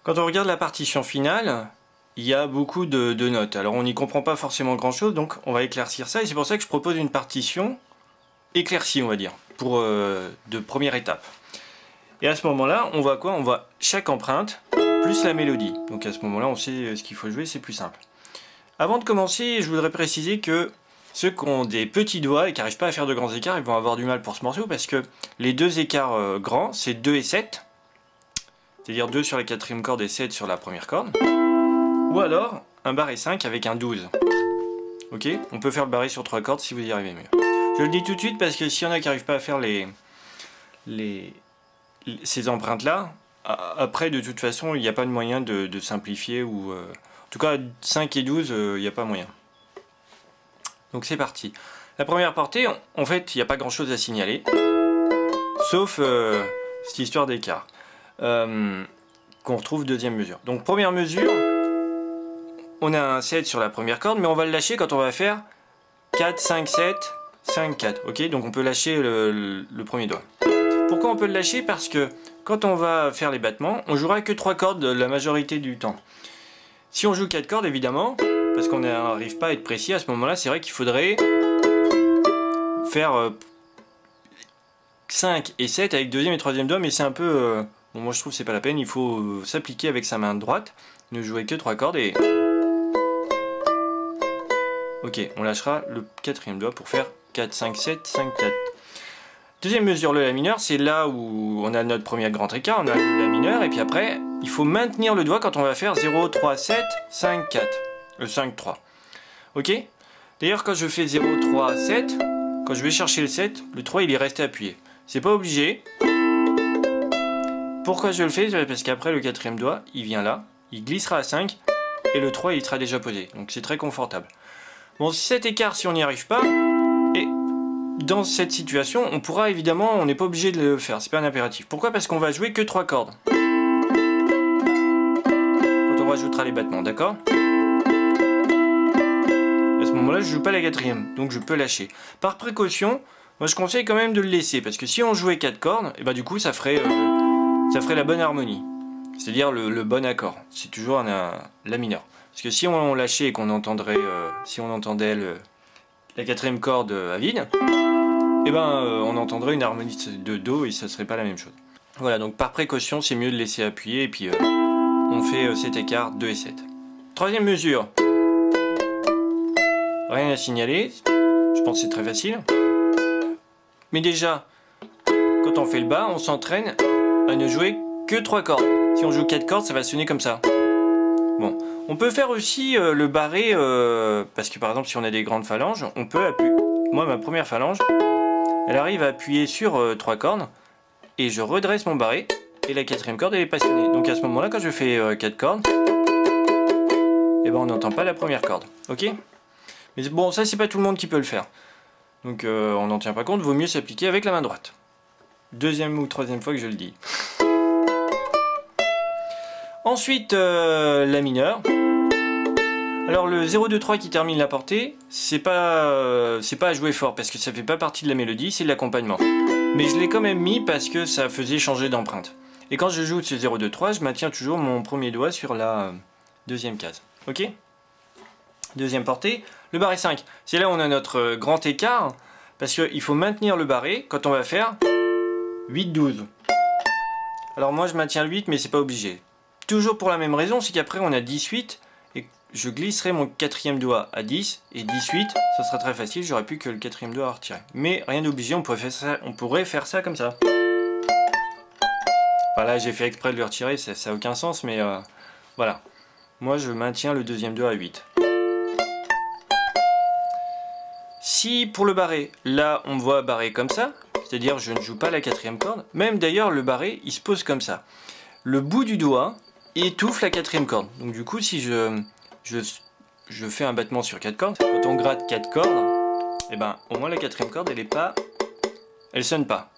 Quand on regarde la partition finale, il y a beaucoup de notes. Alors on n'y comprend pas forcément grand chose, donc on va éclaircir ça, et c'est pour ça que je propose une partition éclaircie, on va dire, pour de première étape. Et à ce moment-là, on voit quoi? On voit chaque empreinte plus la mélodie. Donc à ce moment-là, on sait ce qu'il faut jouer, c'est plus simple. Avant de commencer, je voudrais préciser que ceux qui ont des petits doigts et qui n'arrivent pas à faire de grands écarts, ils vont avoir du mal pour ce morceau, parce que les deux écarts grands, c'est 2 et 7. C'est-à-dire 2 sur la quatrième corde et 7 sur la première corde. Ou alors un barré 5 avec un 12. Ok? On peut faire le barré sur 3 cordes si vous y arrivez mieux. Je le dis tout de suite parce que s'il y en a qui n'arrivent pas à faire ces empreintes-là, après de toute façon il n'y a pas de moyen de simplifier ou... En tout cas 5 et 12, il n'y a pas moyen. Donc c'est parti. La première portée, en fait il n'y a pas grand-chose à signaler. Sauf cette histoire d'écart. Qu'on retrouve deuxième mesure. Donc première mesure, on a un 7 sur la première corde, mais on va le lâcher quand on va faire 4, 5, 7, 5, 4. Ok, donc on peut lâcher le premier doigt. Pourquoi on peut le lâcher? Parce que quand on va faire les battements, on jouera que 3 cordes la majorité du temps. Si on joue 4 cordes, évidemment, parce qu'on n'arrive pas à être précis à ce moment-là, c'est vrai qu'il faudrait faire 5 et 7 avec deuxième et troisième doigt, mais c'est un peu... bon, moi je trouve que c'est pas la peine, il faut s'appliquer avec sa main droite, ne jouer que 3 cordes et... Ok, on lâchera le quatrième doigt pour faire 4, 5, 7, 5, 4. Deuxième mesure, le La mineur, c'est là où on a notre premier grand écart, on a le La mineur, et puis après, il faut maintenir le doigt quand on va faire 0, 3, 7, 5, 4. 5, 3. Ok? D'ailleurs, quand je fais 0, 3, 7, quand je vais chercher le 7, le 3 il est resté appuyé. C'est pas obligé. Pourquoi je le fais? Parce qu'après le quatrième doigt, il vient là, il glissera à 5, et le 3 il sera déjà posé. Donc c'est très confortable. Bon, cet écart, si on n'y arrive pas, et dans cette situation, on pourra évidemment, on n'est pas obligé de le faire, c'est pas un impératif. Pourquoi? Parce qu'on va jouer que 3 cordes. Quand on rajoutera les battements, d'accord? À ce moment-là, je joue pas la quatrième, donc je peux lâcher. Par précaution, moi je conseille quand même de le laisser, parce que si on jouait 4 cordes, et ben du coup ça ferait la bonne harmonie. C'est-à-dire le bon accord. C'est toujours un La mineur. Parce que si on lâchait et qu'on entendrait, si on entendait la quatrième corde à vide, et ben on entendrait une harmonie de Do et ça serait pas la même chose. Voilà, donc par précaution, c'est mieux de laisser appuyer et puis on fait cet écart 2 et 7. Troisième mesure. Rien à signaler. Je pense que c'est très facile. Mais déjà, quand on fait le bas, on s'entraîne à ne jouer que 3 cordes. Si on joue 4 cordes, ça va sonner comme ça. Bon, on peut faire aussi le barré, parce que par exemple si on a des grandes phalanges, on peut appuyer. Moi ma première phalange, elle arrive à appuyer sur 3 cordes, et je redresse mon barré, et la quatrième corde elle est pas sonnée. Donc à ce moment-là, quand je fais 4 cordes, et ben on n'entend pas la première corde, ok? Mais bon, ça c'est pas tout le monde qui peut le faire. Donc on n'en tient pas compte, vaut mieux s'appliquer avec la main droite. Deuxième ou troisième fois que je le dis. Ensuite, La mineur. Alors le 0, 2, 3 qui termine la portée, c'est pas à jouer fort parce que ça fait pas partie de la mélodie, c'est de l'accompagnement. Mais je l'ai quand même mis parce que ça faisait changer d'empreinte. Et quand je joue ce 0, 2, 3, je maintiens toujours mon premier doigt sur la deuxième case. Ok? Deuxième portée, le barré 5. C'est là où on a notre grand écart, parce qu'il faut maintenir le barré quand on va faire 8, 12. Alors moi je maintiens le 8, mais c'est pas obligé. Toujours pour la même raison, c'est qu'après on a 18, et je glisserai mon quatrième doigt à 10, et 18, ça sera très facile, j'aurai plus que le quatrième doigt à retirer. Mais rien d'obligé, on pourrait faire ça comme ça. Enfin là j'ai fait exprès de le retirer, ça n'a aucun sens, mais voilà. Moi je maintiens le deuxième doigt à 8. Si pour le barré, là on me voit barré comme ça, c'est-à-dire je ne joue pas la quatrième corde, même d'ailleurs le barré il se pose comme ça. Le bout du doigt étouffe la quatrième corde. Donc du coup si je fais un battement sur 4 cordes, quand on gratte 4 cordes, et ben au moins la quatrième corde elle sonne pas.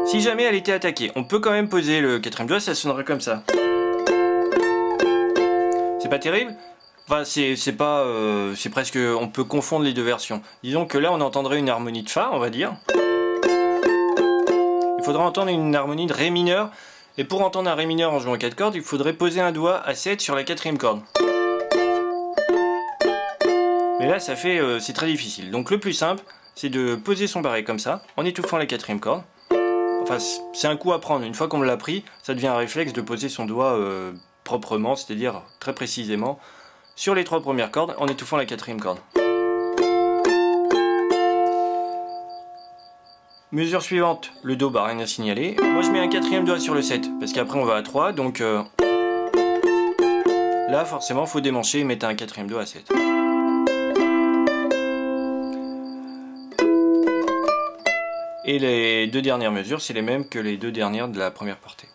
Si jamais elle était attaquée, on peut quand même poser le quatrième doigt, ça sonnerait comme ça. C'est pas terrible? Enfin, c'est presque, on peut confondre les deux versions. Disons que là on entendrait une harmonie de Fa, on va dire. Il faudra entendre une harmonie de Ré mineur, Et pour entendre un Ré mineur en jouant 4 cordes, il faudrait poser un doigt à 7 sur la 4e corde. Mais là, c'est très difficile. Donc le plus simple, c'est de poser son barré comme ça, en étouffant la 4e corde. Enfin, c'est un coup à prendre. Une fois qu'on l'a pris, ça devient un réflexe de poser son doigt proprement, c'est-à-dire très précisément, sur les 3 premières cordes, en étouffant la 4e corde. Mesure suivante, le Do, bah rien à signaler. Moi je mets un 4e doigt sur le 7, parce qu'après on va à 3, donc là forcément faut démancher et mettre un 4e doigt à 7. Et les 2 dernières mesures, c'est les mêmes que les 2 dernières de la première portée.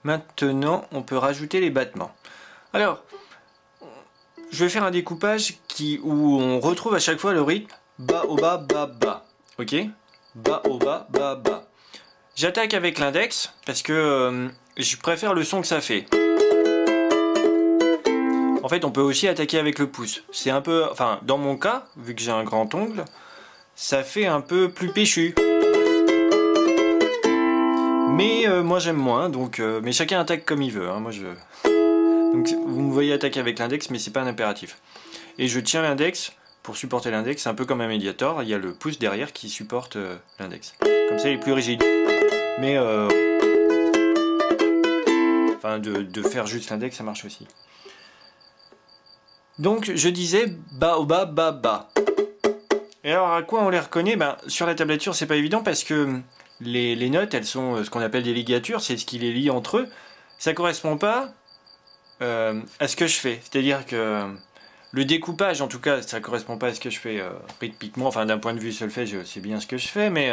Maintenant, on peut rajouter les battements. Alors, je vais faire un découpage où on retrouve à chaque fois le rythme bas au bas, bas, bas. Ok? Bas au bas, bas, bas. J'attaque avec l'index parce que je préfère le son que ça fait. En fait, on peut aussi attaquer avec le pouce. C'est un peu, enfin, dans mon cas, vu que j'ai un grand ongle, ça fait un peu plus péchu. Mais moi j'aime moins, donc mais chacun attaque comme il veut. Hein, donc vous me voyez attaquer avec l'index, mais c'est pas un impératif. Et je tiens l'index pour supporter l'index, c'est un peu comme un médiator. Il y a le pouce derrière qui supporte l'index. Comme ça, il est plus rigide. Mais Enfin, de faire juste l'index, ça marche aussi. Donc, je disais ba, au bas, ba, ba. Et alors, à quoi on les reconnaît? Ben, sur la tablature, c'est pas évident parce que les notes, elles sont ce qu'on appelle des ligatures, c'est ce qui les lie entre eux. Ça correspond pas à ce que je fais. C'est-à-dire que le découpage, en tout cas, ça correspond pas à ce que je fais rythmiquement. Enfin, d'un point de vue solfège, c'est bien ce que je fais, mais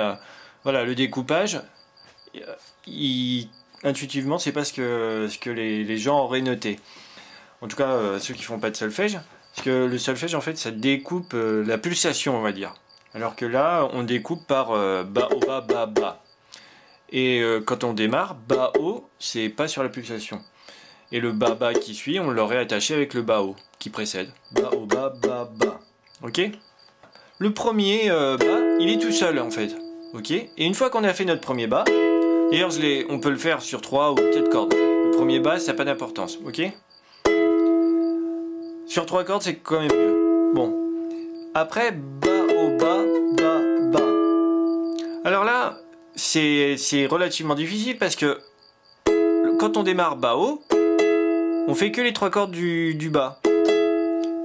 voilà, le découpage, intuitivement, c'est pas ce que les gens auraient noté. En tout cas, ceux qui font pas de solfège. Parce que le solfège, en fait, ça découpe la pulsation, on va dire. Alors que là, on découpe par ba, au, ba, ba, ba. Et quand on démarre, ba, o, c'est pas sur la pulsation. Et le ba, ba qui suit, on l'aurait attaché avec le ba, o qui précède. Ba, o, ba, ba, ba. Ok? Le premier ba, il est tout seul, en fait. Ok? Et une fois qu'on a fait notre premier ba, d'ailleurs, on peut le faire sur 3 ou 4 cordes. Le premier ba, ça n'a pas d'importance. Ok? Sur 3 cordes, c'est quand même mieux. Bon. Après, ba, au, ba, ba, ba. Alors là, c'est relativement difficile parce que quand on démarre ba, haut, on fait que les 3 cordes du bas.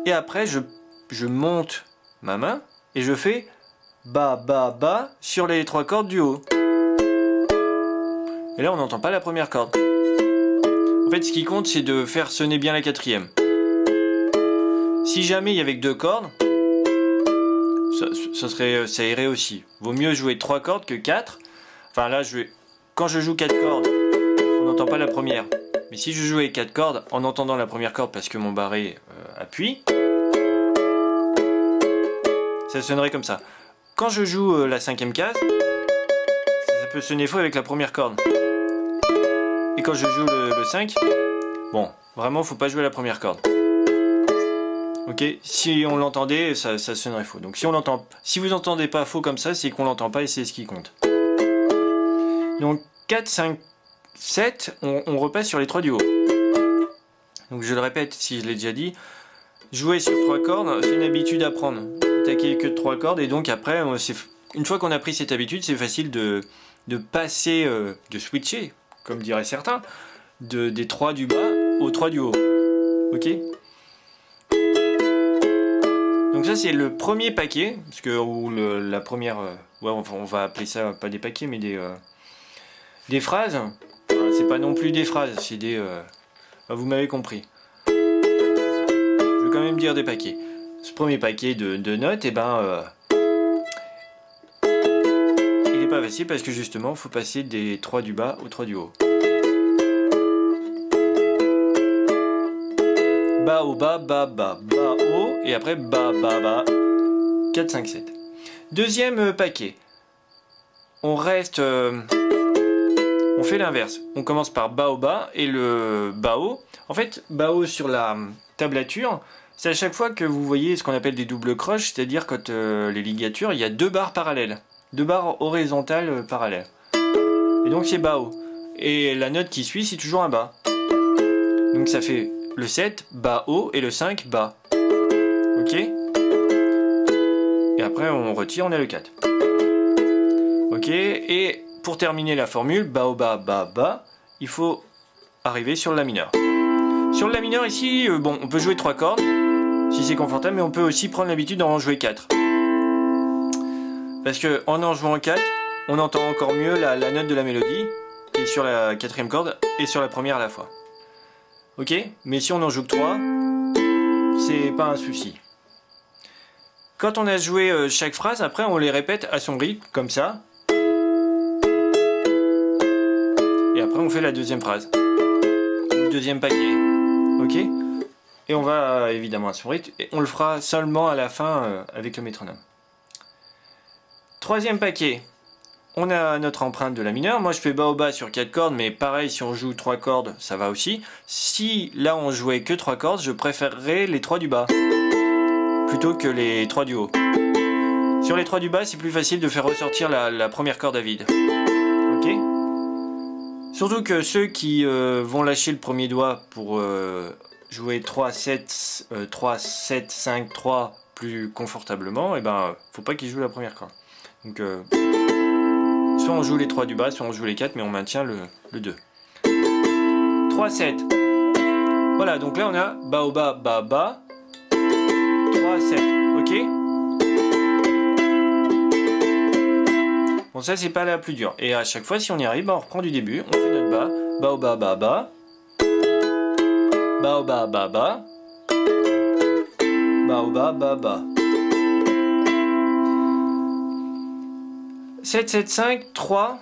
Et après, je monte ma main et je fais ba, ba, ba sur les 3 cordes du haut. Et là, on n'entend pas la première corde. En fait, ce qui compte, c'est de faire sonner bien la quatrième. Si jamais il y avait que 2 cordes, ça irait aussi. Vaut mieux jouer 3 cordes que 4. Enfin là, quand je joue 4 cordes, on n'entend pas la première. Mais si je jouais 4 cordes en entendant la première corde parce que mon barré appuie, ça sonnerait comme ça. Quand je joue la 5e case, ça peut sonner faux avec la première corde. Et quand je joue le 5, bon, vraiment, faut pas jouer la première corde. Ok, si on l'entendait, ça sonnerait faux. Donc si vous entendez pas faux comme ça, c'est qu'on l'entend pas et c'est ce qui compte. Donc 4, 5, 7, on repasse sur les 3 du haut. Donc je le répète, si je l'ai déjà dit, jouer sur 3 cordes, c'est une habitude à prendre. Attaquer que de 3 cordes et donc après, une fois qu'on a pris cette habitude, c'est facile de passer, de switcher, comme diraient certains, des 3 du bas aux 3 du haut. Ok ? Donc ça c'est le premier paquet, parce que, ou la première, ouais, on va appeler ça pas des paquets mais des phrases. Enfin, c'est pas non plus des phrases, c'est des... vous m'avez compris. Je vais quand même dire des paquets. Ce premier paquet de notes, et ben, il n'est pas facile parce que justement il faut passer des 3 du bas aux 3 du haut. Ba, au, ba, ba, ba, ba, haut, et après ba, ba, ba, 4, 5, 7. Deuxième paquet. On reste... on fait l'inverse. On commence par ba, au, ba, et le ba, haut. En fait, ba, haut sur la tablature, c'est à chaque fois que vous voyez ce qu'on appelle des doubles croches, c'est-à-dire quand les ligatures, il y a 2 barres parallèles. 2 barres horizontales parallèles. Et donc c'est ba, haut. Et la note qui suit, c'est toujours un ba. Donc ça fait... le 7, ba, haut, et le 5, ba. Ok? Et après, on retire, on a le 4. Ok? Et pour terminer la formule, ba, haut, ba, ba, ba, il faut arriver sur le la mineur. Sur le la mineur, ici, bon, on peut jouer 3 cordes, si c'est confortable, mais on peut aussi prendre l'habitude d'en jouer 4. Parce que en jouant 4, on entend encore mieux la note de la mélodie, qui est sur la 4e corde, et sur la première à la fois. Ok, mais si on en joue que 3, c'est pas un souci. Quand on a joué chaque phrase, après on les répète à son rythme, comme ça. Et après on fait la deuxième phrase. Le deuxième paquet. Ok? Et on va évidemment à son rythme. Et on le fera seulement à la fin avec le métronome. Troisième paquet. On a notre empreinte de la mineure. Moi je fais ba au bas sur 4 cordes, mais pareil si on joue 3 cordes, ça va aussi. Si là on jouait que 3 cordes, je préférerais les 3 du bas plutôt que les 3 du haut. Sur les 3 du bas, c'est plus facile de faire ressortir la première corde à vide. Ok? Surtout que ceux qui vont lâcher le premier doigt pour jouer 3, 7, 5, 3 plus confortablement, et ben faut pas qu'ils jouent la première corde. Donc soit on joue les 3 du bas, soit on joue les 4, mais on maintient le 2. 3, 7. Voilà, donc là on a Ba-O-Ba, Ba-Ba, 3, 7, ok? Bon, ça c'est pas la plus dure. Et à chaque fois, si on y arrive, bah, on reprend du début, on fait notre Ba, Ba-O-Ba, Ba-Ba, Ba-O-Ba, Ba-Ba, Ba-O-Ba, Ba-Ba. 7, 7, 5, 3.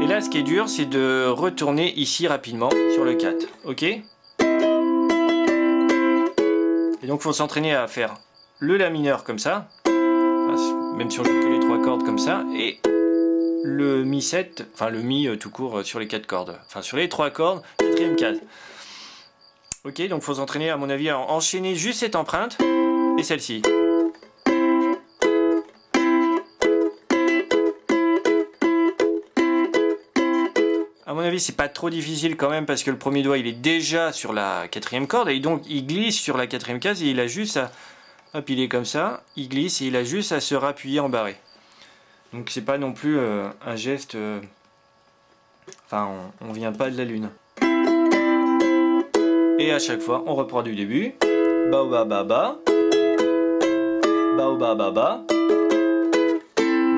Et là, ce qui est dur, c'est de retourner ici rapidement sur le 4. Ok? Et donc, il faut s'entraîner à faire le La mineur comme ça. Enfin, même si on joue que les 3 cordes comme ça. Et le Mi 7, enfin le Mi tout court sur les 4 cordes. Enfin, sur les 3 cordes, 4e case. Ok, donc il faut s'entraîner, à mon avis, à enchaîner juste cette empreinte et celle-ci. À mon avis, c'est pas trop difficile quand même parce que le premier doigt il est déjà sur la 4e corde et donc il glisse sur la 4e case et il a juste à. Hop, il est comme ça, il glisse et il a juste à se rappuyer en barré. Donc c'est pas non plus un geste. Enfin, on vient pas de la lune. Et à chaque fois, on reprend du début. Ba-O-Ba, Ba-Ba. Ba-O-Ba, Ba-Ba.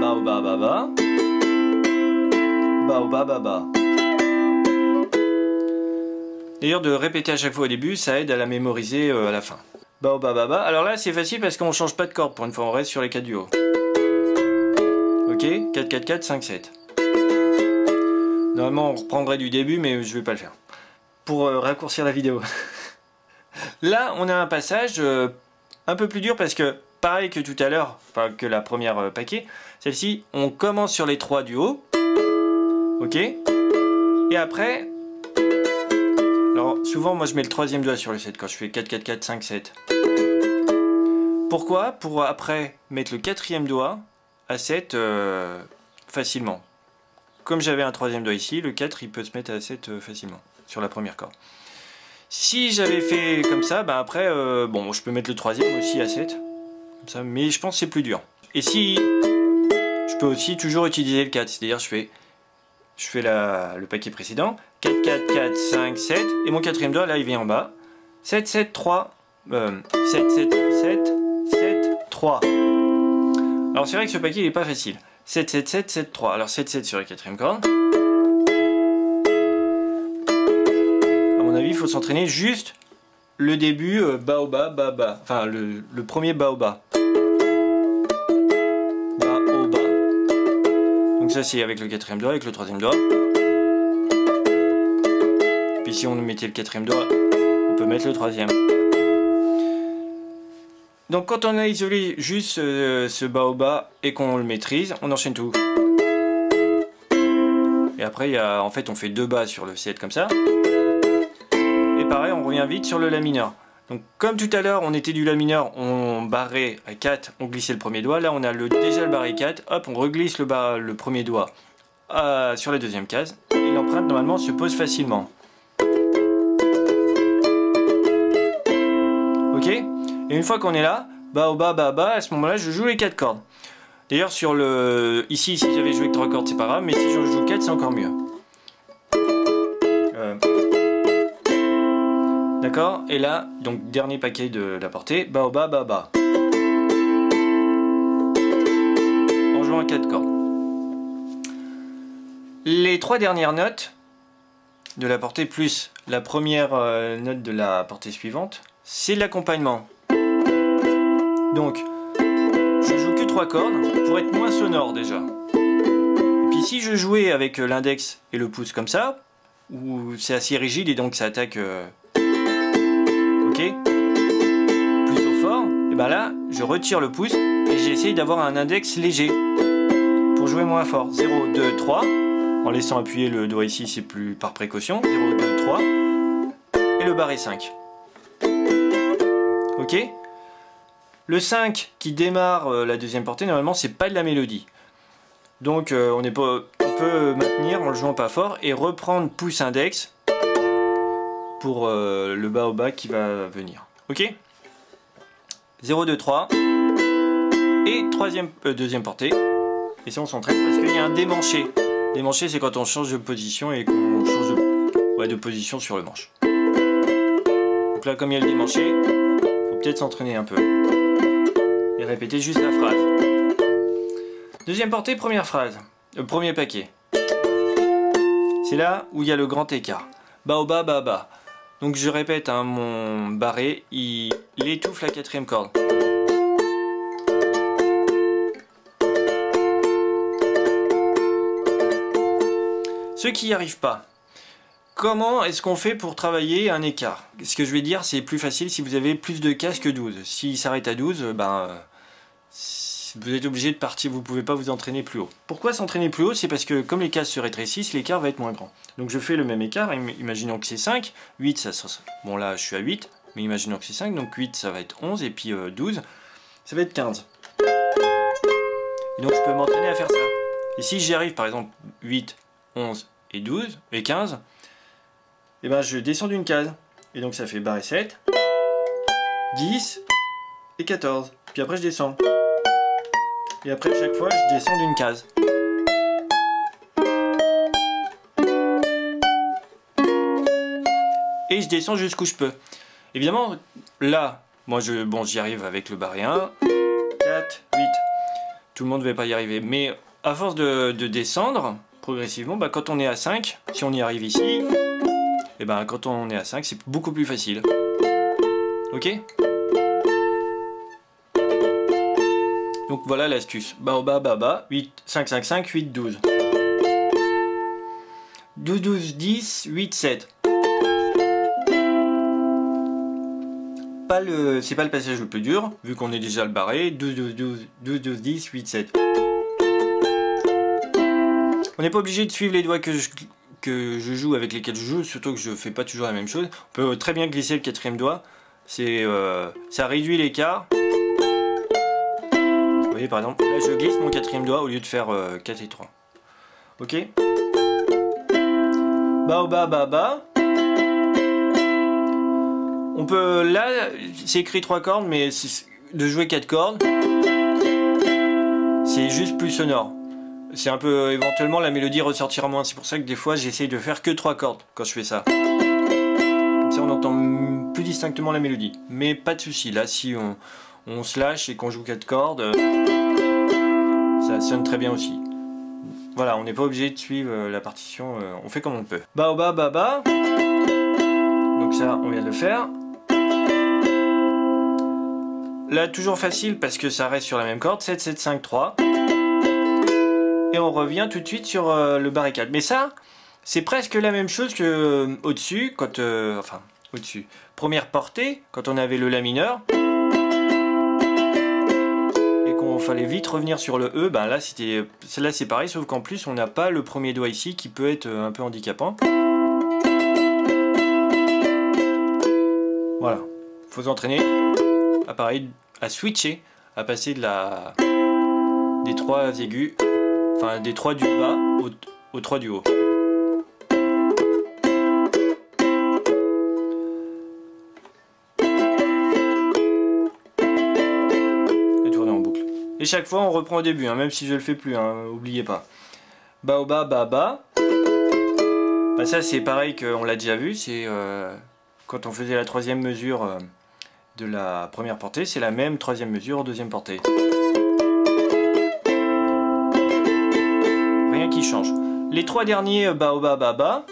Ba-O-Ba, Ba-Ba. Ba-O-Ba, Ba-Ba. D'ailleurs, de répéter à chaque fois au début, ça aide à la mémoriser à la fin. Ba-O-Ba, Ba-Ba. Alors là, c'est facile parce qu'on change pas de corde pour une fois, on reste sur les 4 du haut. Ok, 4, 4, 4, 5, 7. Normalement, on reprendrait du début, mais je vais pas le faire. Pour raccourcir la vidéo. Là, on a un passage un peu plus dur parce que, pareil que tout à l'heure, enfin que la première paquet, celle-ci, on commence sur les 3 du haut. Ok. Et après... Alors souvent moi je mets le 3e doigt sur le 7 quand je fais 4, 4, 4, 5, 7. Pourquoi? Pour après mettre le 4e doigt à 7 facilement. Comme j'avais un 3e doigt ici, le 4 il peut se mettre à 7 facilement sur la première corde. Si j'avais fait comme ça, bah après, bon je peux mettre le 3e aussi à 7. Comme ça, mais je pense que c'est plus dur. Et si... Je peux aussi toujours utiliser le 4, c'est-à-dire je fais le paquet précédent, 4, 4, 4, 5, 7, et mon 4e doigt, là, il vient en bas. 7, 7, 3, 7, 7, 7, 7, 3. Alors c'est vrai que ce paquet, il n'est pas facile. 7, 7, 7, 7, 3. Alors 7, 7 sur la 4e corde. À mon avis, il faut s'entraîner juste le début Ba-O-Ba, Ba-Ba. Enfin, le premier Ba-O-Ba. Donc ça c'est avec le 4e doigt, avec le 3e doigt. Puis si on mettait le 4e doigt, on peut mettre le 3e. Donc quand on a isolé juste ce Ba-O-Ba et qu'on le maîtrise, on enchaîne tout. Et après en fait on fait 2 bas sur le 7 comme ça. Et pareil on revient vite sur le La mineur. Donc comme tout à l'heure on était du La mineur, on barrait à 4, on glissait le premier doigt. Là on a déjà le barré 4, hop on reglisse le premier doigt sur la 2e case. Et l'empreinte normalement se pose facilement. Ok? Et une fois qu'on est là, Ba-O-Ba, Ba-Ba, à ce moment là je joue les 4 cordes. D'ailleurs sur ici si j'avais joué que 3 cordes c'est pas grave, mais si je joue 4 c'est encore mieux. D'accord? Et là, donc dernier paquet de la portée, Ba-O-Ba, Ba-Ba. En jouant à 4 cordes. Les 3 dernières notes de la portée plus la première note de la portée suivante, c'est l'accompagnement. Donc, je joue que 3 cordes pour être moins sonore déjà. Et puis si je jouais avec l'index et le pouce comme ça, où c'est assez rigide et donc ça attaque... plutôt fort, et ben là je retire le pouce et j'essaye d'avoir un index léger pour jouer moins fort. 0, 2, 3, en laissant appuyer le doigt ici, c'est plus par précaution. 0, 2, 3, et le barré 5. Ok? Le 5 qui démarre la 2e portée, normalement c'est pas de la mélodie. Donc on peut maintenir en le jouant pas fort et reprendre pouce index pour le Ba-O-Ba qui va venir. Ok? 0, 2, 3. Et 2e portée. Et ça on s'entraîne parce qu'il y a un démanché. Démanché c'est quand on change de position et qu'on change de position sur le manche. Donc là, comme il y a le démanché, il faut peut-être s'entraîner un peu. Et répéter juste la phrase. Deuxième portée, première phrase. Premier paquet. C'est là où il y a le grand écart. Ba au bas, ba bas. Donc je répète, hein, mon barré, il étouffe la quatrième corde. Ceux qui n'y arrivent pas, comment est-ce qu'on fait pour travailler un écart? Ce que je vais dire, c'est plus facile si vous avez plus de cases que 12. S'il s'arrête à 12, vous êtes obligé de partir, vous ne pouvez pas vous entraîner plus haut. Pourquoi s'entraîner plus haut? C'est parce que comme les cases se rétrécissent, l'écart va être moins grand. Donc je fais le même écart, imaginons que c'est 5, 8, ça sera... Bon là je suis à 8, mais imaginons que c'est 5, donc 8 ça va être 11, et puis 12, ça va être 15. Et donc je peux m'entraîner à faire ça. Et si j'y arrive par exemple 8, 11 et 12 et 15, et ben je descends d'une case. Et donc ça fait barré 7, 10 et 14. Puis après je descends. Et après chaque fois je descends d'une case. Et je descends jusqu'où je peux. Évidemment là, moi j'y arrive avec le barré 1, 4, 8. Tout le monde ne va pas y arriver. Mais à force de descendre progressivement, quand on est à 5, si on y arrive ici, et quand on est à 5, c'est beaucoup plus facile. Ok? Donc voilà l'astuce. Ba au bas, ba bas, 8, 5, 5, 5, 8, 12. 12, 12, 10, 8, 7. C'est pas le passage le plus dur, vu qu'on est déjà le barré. 12, 12, 12, 12, 12, 10, 8, 7. On n'est pas obligé de suivre les doigts que je joue, avec lesquels je joue, surtout que je fais pas toujours la même chose. On peut très bien glisser le quatrième doigt. Ça réduit l'écart. Vous voyez par exemple, là je glisse mon quatrième doigt au lieu de faire 4 et 3. Ok? Ba au bas, ba bas. On peut, là, c'est écrit 3 cordes, mais de jouer 4 cordes, c'est juste plus sonore. C'est un peu, éventuellement, la mélodie ressortira moins. C'est pour ça que des fois, j'essaye de faire que 3 cordes quand je fais ça. Comme ça, on entend plus distinctement la mélodie. Mais pas de souci. Là, si on se lâche et qu'on joue 4 cordes, ça sonne très bien aussi. Voilà, on n'est pas obligé de suivre la partition. On fait comme on peut. Ba au bas, ba bas. Donc ça, on vient de le faire. Là, toujours facile parce que ça reste sur la même corde. 7, 7, 5, 3. Et on revient tout de suite sur le barré 4. Mais ça, c'est presque la même chose que au-dessus, quand... enfin, au-dessus. Première portée, quand on avait le La mineur. Et qu'on fallait vite revenir sur le E, là, celle-là c'est pareil, sauf qu'en plus, on n'a pas le premier doigt ici, qui peut être un peu handicapant. Voilà. Il faut s'entraîner à switcher, à passer des 3 aigus, enfin des 3 du bas aux 3 du haut. Et tourner en boucle. Et chaque fois on reprend au début, même si je le fais plus, oubliez pas. Ba au bas, ba bas. Ça c'est pareil qu'on l'a déjà vu, c'est quand on faisait la troisième mesure de la première portée, c'est la même troisième mesure en deuxième portée. Rien qui change. Les 3 derniers ba au bas, ba bas.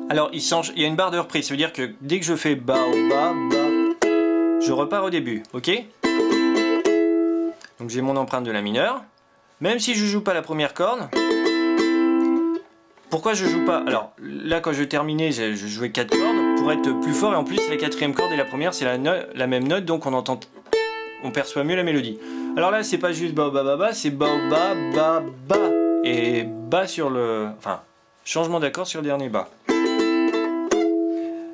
Alors il y a une barre de reprise, ça veut dire que dès que je fais ba au bas, ba, je repars au début, ok? Donc j'ai mon empreinte de La mineur. Même si je joue pas la première corde. Pourquoi je joue pas? Alors là quand je terminais, je jouais 4 cordes pour être plus fort, et en plus la quatrième corde et la première c'est la même note, donc on perçoit mieux la mélodie. Alors là c'est pas juste ba ba ba ba, c'est ba ba ba ba et ba sur le, enfin changement d'accord sur le dernier ba.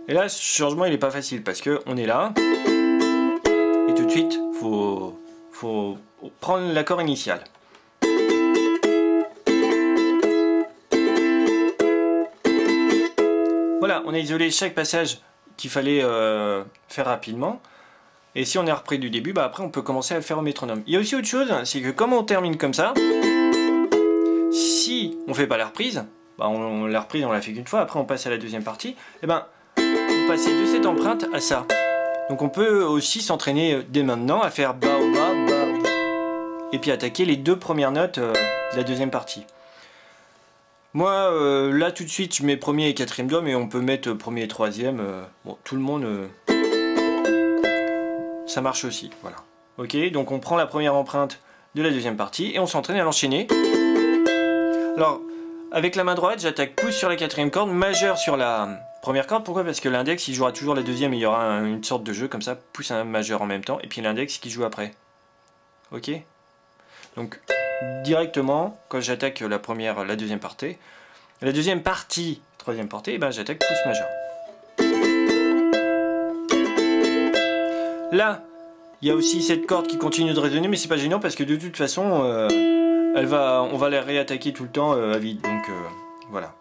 Et là ce changement il est pas facile parce que on est là et tout de suite faut prendre l'accord initial. Voilà, on a isolé chaque passage qu'il fallait faire rapidement. Et si on est repris du début, après on peut commencer à le faire au métronome. Il y a aussi autre chose, c'est que comme on termine comme ça, si on fait pas la reprise, bah, on l'a reprise, on l'a fait qu'une fois, après on passe à la deuxième partie, et ben vous passez de cette empreinte à ça. Donc on peut aussi s'entraîner dès maintenant à faire ba ba ba et puis attaquer les 2 premières notes de la deuxième partie. Moi là tout de suite je mets premier et quatrième doigt, mais on peut mettre premier et troisième, bon tout le monde ça marche aussi, voilà. Ok, donc on prend la première empreinte de la deuxième partie et on s'entraîne à l'enchaîner. Alors avec la main droite j'attaque pouce sur la quatrième corde, majeur sur la première corde. Pourquoi? Parce que l'index il jouera toujours la deuxième et il y aura une sorte de jeu comme ça, pouce un majeur en même temps et puis l'index qui joue après. Ok, donc directement quand j'attaque la deuxième partie, troisième portée, ben j'attaque pouce majeur. Là il y a aussi cette corde qui continue de résonner, mais c'est pas gênant parce que de toute façon on va la réattaquer tout le temps à vide, donc voilà.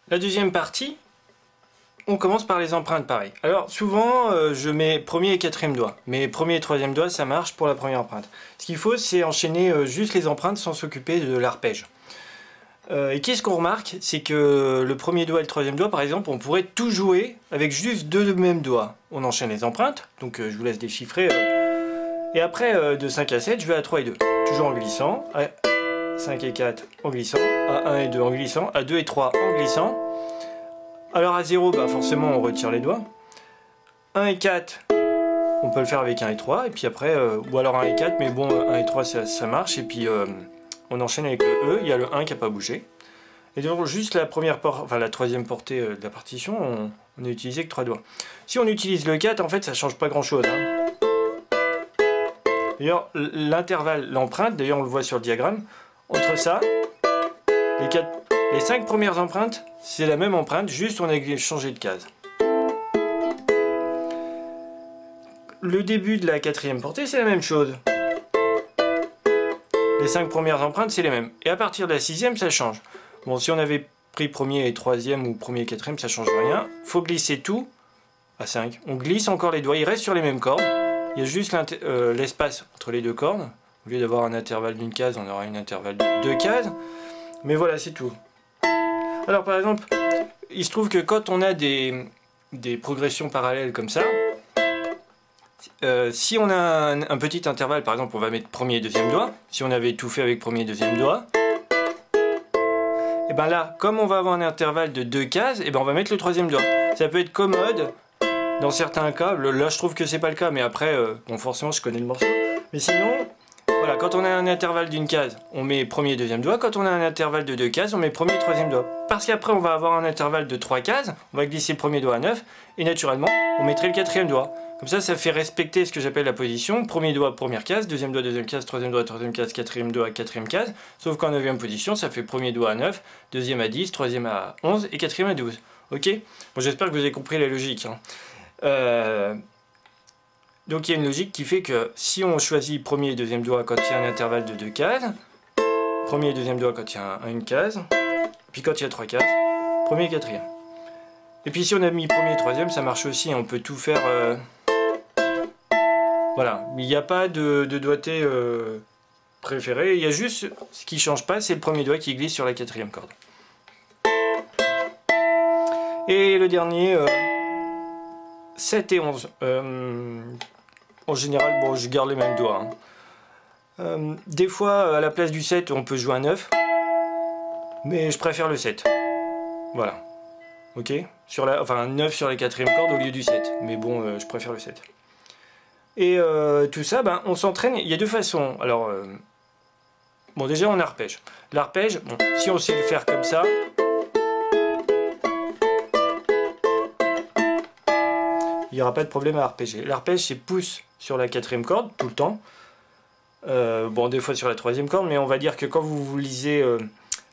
La deuxième partie, on commence par les empreintes pareil. Alors souvent je mets premier et quatrième doigt, mais premier et troisième doigt ça marche pour la première empreinte. Ce qu'il faut c'est enchaîner juste les empreintes sans s'occuper de l'arpège. Et qu'est-ce qu'on remarque? C'est que le premier doigt et le troisième doigt par exemple, on pourrait tout jouer avec juste deux mêmes doigts. On enchaîne les empreintes, donc je vous laisse déchiffrer. Et après de 5 à 7, je vais à 3 et 2. Toujours en glissant. 5 et 4 en glissant, A1 et 2 en glissant, A2 et 3 en glissant. Alors à 0, bah forcément on retire les doigts. 1 et 4, on peut le faire avec 1 et 3, et puis après, ou alors 1 et 4, mais bon, 1 et 3 ça marche, et puis on enchaîne avec le E, il y a le 1 qui n'a pas bougé. Et donc juste la troisième portée de la partition, on n'a utilisé que 3 doigts. Si on utilise le 4, en fait ça change pas grand chose. Hein. D'ailleurs, l'intervalle, l'empreinte, d'ailleurs on le voit sur le diagramme, entre ça, les 5 premières empreintes, c'est la même empreinte, juste on a changé de case. Le début de la 4e portée, c'est la même chose. Les 5 premières empreintes, c'est les mêmes. Et à partir de la 6e, ça change. Bon, si on avait pris premier et 3e ou premier et 4e, ça change rien. Faut glisser tout à 5. On glisse encore les doigts, ils restent sur les mêmes cordes. Il y a juste l'espace entre les deux cordes. Au lieu d'avoir un intervalle d'une case, on aura un intervalle de 2 cases. Mais voilà, c'est tout. Alors par exemple, il se trouve que quand on a des progressions parallèles comme ça, si on a un petit intervalle, par exemple on va mettre premier et deuxième doigt, si on avait tout fait avec premier et deuxième doigt, et ben là, comme on va avoir un intervalle de 2 cases, et ben on va mettre le troisième doigt. Ça peut être commode dans certains cas, là je trouve que c'est pas le cas, mais après, bon forcément je connais le morceau, mais sinon, voilà, quand on a un intervalle d'une case, on met premier et deuxième doigt, quand on a un intervalle de 2 cases, on met premier et troisième doigt. Parce qu'après on va avoir un intervalle de 3 cases, on va glisser le premier doigt à 9, et naturellement, on mettrait le quatrième doigt. Comme ça fait respecter ce que j'appelle la position. Premier doigt, première case, deuxième doigt, deuxième case, troisième doigt, troisième case, quatrième doigt, quatrième case. Sauf qu'en 9e position, ça fait premier doigt à 9, deuxième à 10, troisième à 11 et quatrième à 12. Ok? Bon, j'espère que vous avez compris la logique. Hein. Donc il y a une logique qui fait que si on choisit premier et deuxième doigt quand il y a un intervalle de 2 cases, premier et deuxième doigt quand il y a une case, puis quand il y a 3 cases, premier et quatrième. Et puis si on a mis premier et troisième, ça marche aussi, on peut tout faire... Voilà, il n'y a pas de doigté préféré, il y a juste ce qui ne change pas, c'est le premier doigt qui glisse sur la 4e corde. Et le dernier, 7 et 11. En général, bon, je garde les mêmes doigts. Hein. Des fois, à la place du 7, on peut jouer un 9, mais je préfère le 7. Voilà. Ok, enfin un 9 sur la 4e corde au lieu du 7, mais bon, je préfère le 7. Et tout ça, ben, on s'entraîne, il y a deux façons. Alors, bon déjà on arpège. L'arpège, bon, si on sait le faire comme ça, il n'y aura pas de problème à arpéger. L'arpège c'est pouce sur la 4e corde, tout le temps. Bon, des fois sur la 3e corde, mais on va dire que quand vous lisez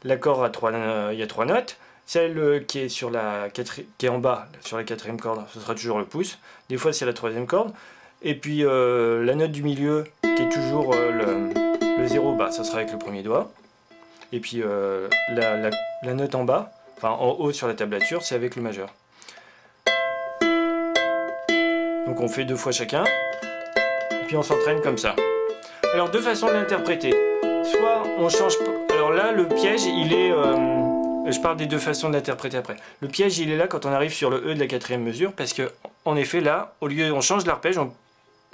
l'accord à 3, il y a 3 notes. Celle qui est, qui est en bas, sur la 4e corde, ce sera toujours le pouce. Des fois c'est la 3e corde. Et puis la note du milieu, qui est toujours le 0, bah, ça sera avec le premier doigt. Et puis la note en bas, enfin en haut sur la tablature, c'est avec le majeur. Donc on fait 2 fois chacun. Et puis on s'entraîne comme ça. Alors deux façons de l'interpréter. Soit on change... Alors là, le piège, il est... je parle des deux façons de l'interpréter après. Le piège, il est là quand on arrive sur le E de la 4e mesure, parce que en effet, là, au lieu, on change l'arpège,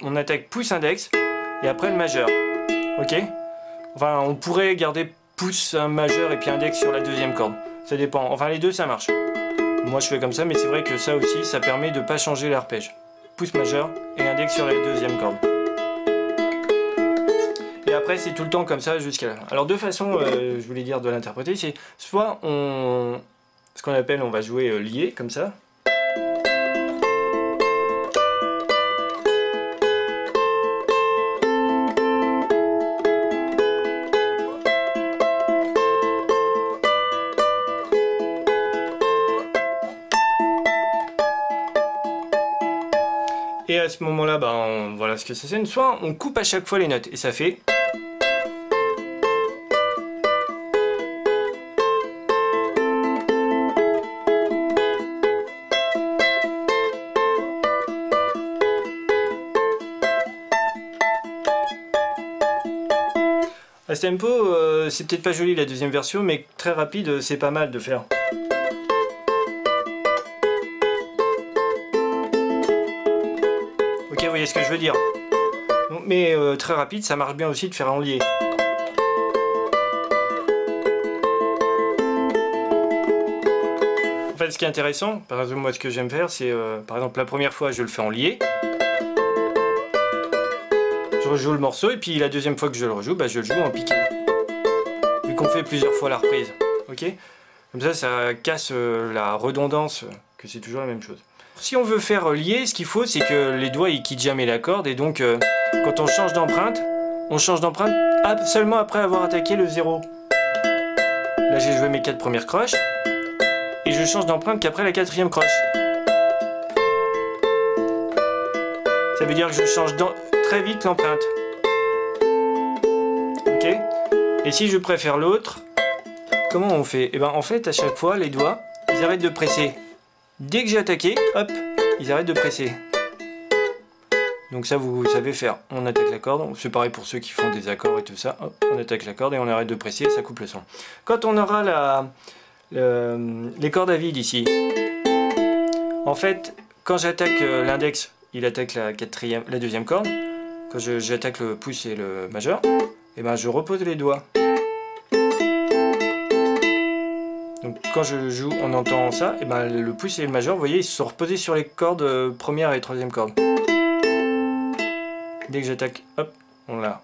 on attaque pouce index et après le majeur. Ok? Enfin, on pourrait garder pouce majeur et puis index sur la 2e corde. Ça dépend. Enfin, les deux, ça marche. Moi, je fais comme ça, mais c'est vrai que ça aussi, ça permet de ne pas changer l'arpège. Pouce majeur et index sur la 2e corde. Et après, c'est tout le temps comme ça jusqu'à la fin. Alors, deux façons, je voulais dire, de l'interpréter, c'est soit ce qu'on appelle, on va jouer lié, comme ça. Et à ce moment-là, bah, voilà ce que ça sonne. Soit on coupe à chaque fois les notes, et ça fait... À ce tempo, c'est peut-être pas joli la deuxième version, mais très rapide, c'est pas mal de faire. Ok, vous voyez ce que je veux dire. Mais très rapide, ça marche bien aussi de faire en lié. ce qui est intéressant, par exemple moi ce que j'aime faire, c'est par exemple la première fois je le fais en lié. Je rejoue le morceau et puis la deuxième fois que je le rejoue, bah, je le joue en piqué. Vu qu'on fait plusieurs fois la reprise. Ok? Comme ça casse la redondance, que c'est toujours la même chose. Si on veut faire lié, ce qu'il faut c'est que les doigts ils quittent jamais la corde et donc quand on change d'empreinte seulement après avoir attaqué le 0. Là j'ai joué mes 4 premières croches et je change d'empreinte qu'après la 4e croche. Ça veut dire que je change très vite l'empreinte. Ok? Et si je préfère l'autre, comment on fait? Et ben en fait à chaque fois les doigts ils arrêtent de presser. Dès que j'ai attaqué, hop, ils arrêtent de presser. Donc ça vous savez faire. On attaque la corde, c'est pareil pour ceux qui font des accords et tout ça. Hop, on attaque la corde et on arrête de presser et ça coupe le son. Quand on aura les cordes à vide ici, en fait, quand j'attaque l'index, il attaque la deuxième corde. Quand j'attaque le pouce et le majeur, et ben je repose les doigts. Donc quand je joue, on entend ça, et ben le pouce et le majeur, vous voyez, ils se sont reposés sur les cordes première et troisième corde. Dès que j'attaque, hop, on l'a.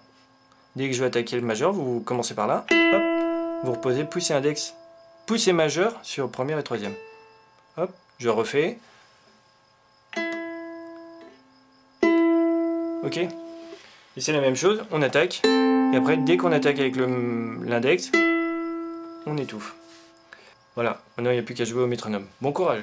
Dès que je vais attaquer le majeur, vous commencez par là, hop, vous reposez pouce et index, pouce et majeur sur première et troisième. Hop, je refais. Ok. Et c'est la même chose, on attaque, et après dès qu'on attaque avec l'index, on étouffe. Voilà, maintenant il n'y a plus qu'à jouer au métronome. Bon courage!